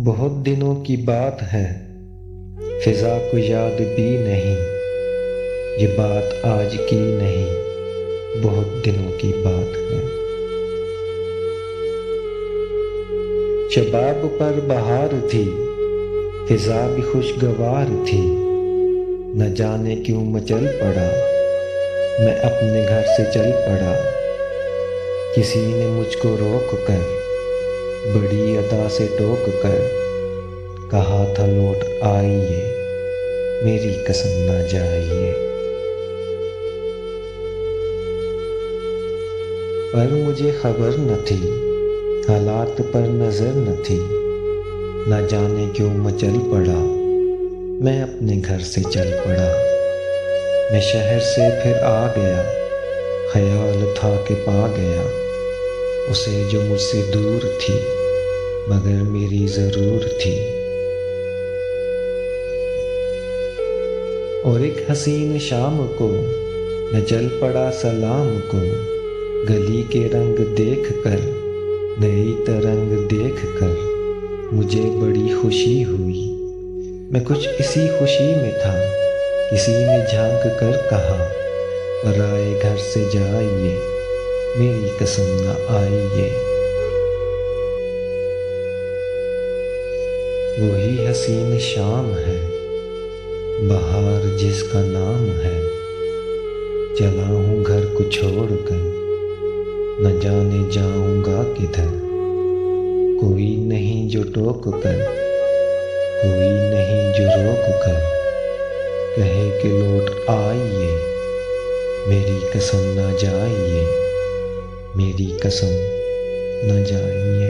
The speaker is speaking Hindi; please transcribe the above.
बहुत दिनों की बात है, फिजा को याद भी नहीं। ये बात आज की नहीं, बहुत दिनों की बात है। शबाब पर बहार थी, फिजा भी खुशगवार थी। न जाने क्यों मचल पड़ा, मैं अपने घर से चल पड़ा। किसी ने मुझको रोक कर, बड़ी अदा से टोक कर, कहा था लौट आइए, मेरी कसम ना जाइए। पर मुझे खबर न थी, हालात पर नजर न थी। न जाने क्यों मचल पड़ा, मैं अपने घर से चल पड़ा। मैं शहर से फिर आ गया, ख्याल था कि पा गया उसे जो मुझसे दूर थी, मगर मेरी ज़रूर थी। और एक हसीन शाम को मैं चल पड़ा सलाम को। गली के रंग देख कर, नई तरंग देख कर मुझे बड़ी खुशी हुई। मैं कुछ इसी खुशी में था, किसी ने झांक कर कहा, पराए घर से जाइए, मेरी कसम न आइए। वही हसीन शाम है, बहार जिसका नाम है। चला हूँ घर को छोड़कर, न जाने जाऊंगा किधर। कोई नहीं जो टोक कर, कोई नहीं जो रोक कर, कहे कि लौट आइए, मेरी कसम न जाइए, मेरी कसम न जाइए।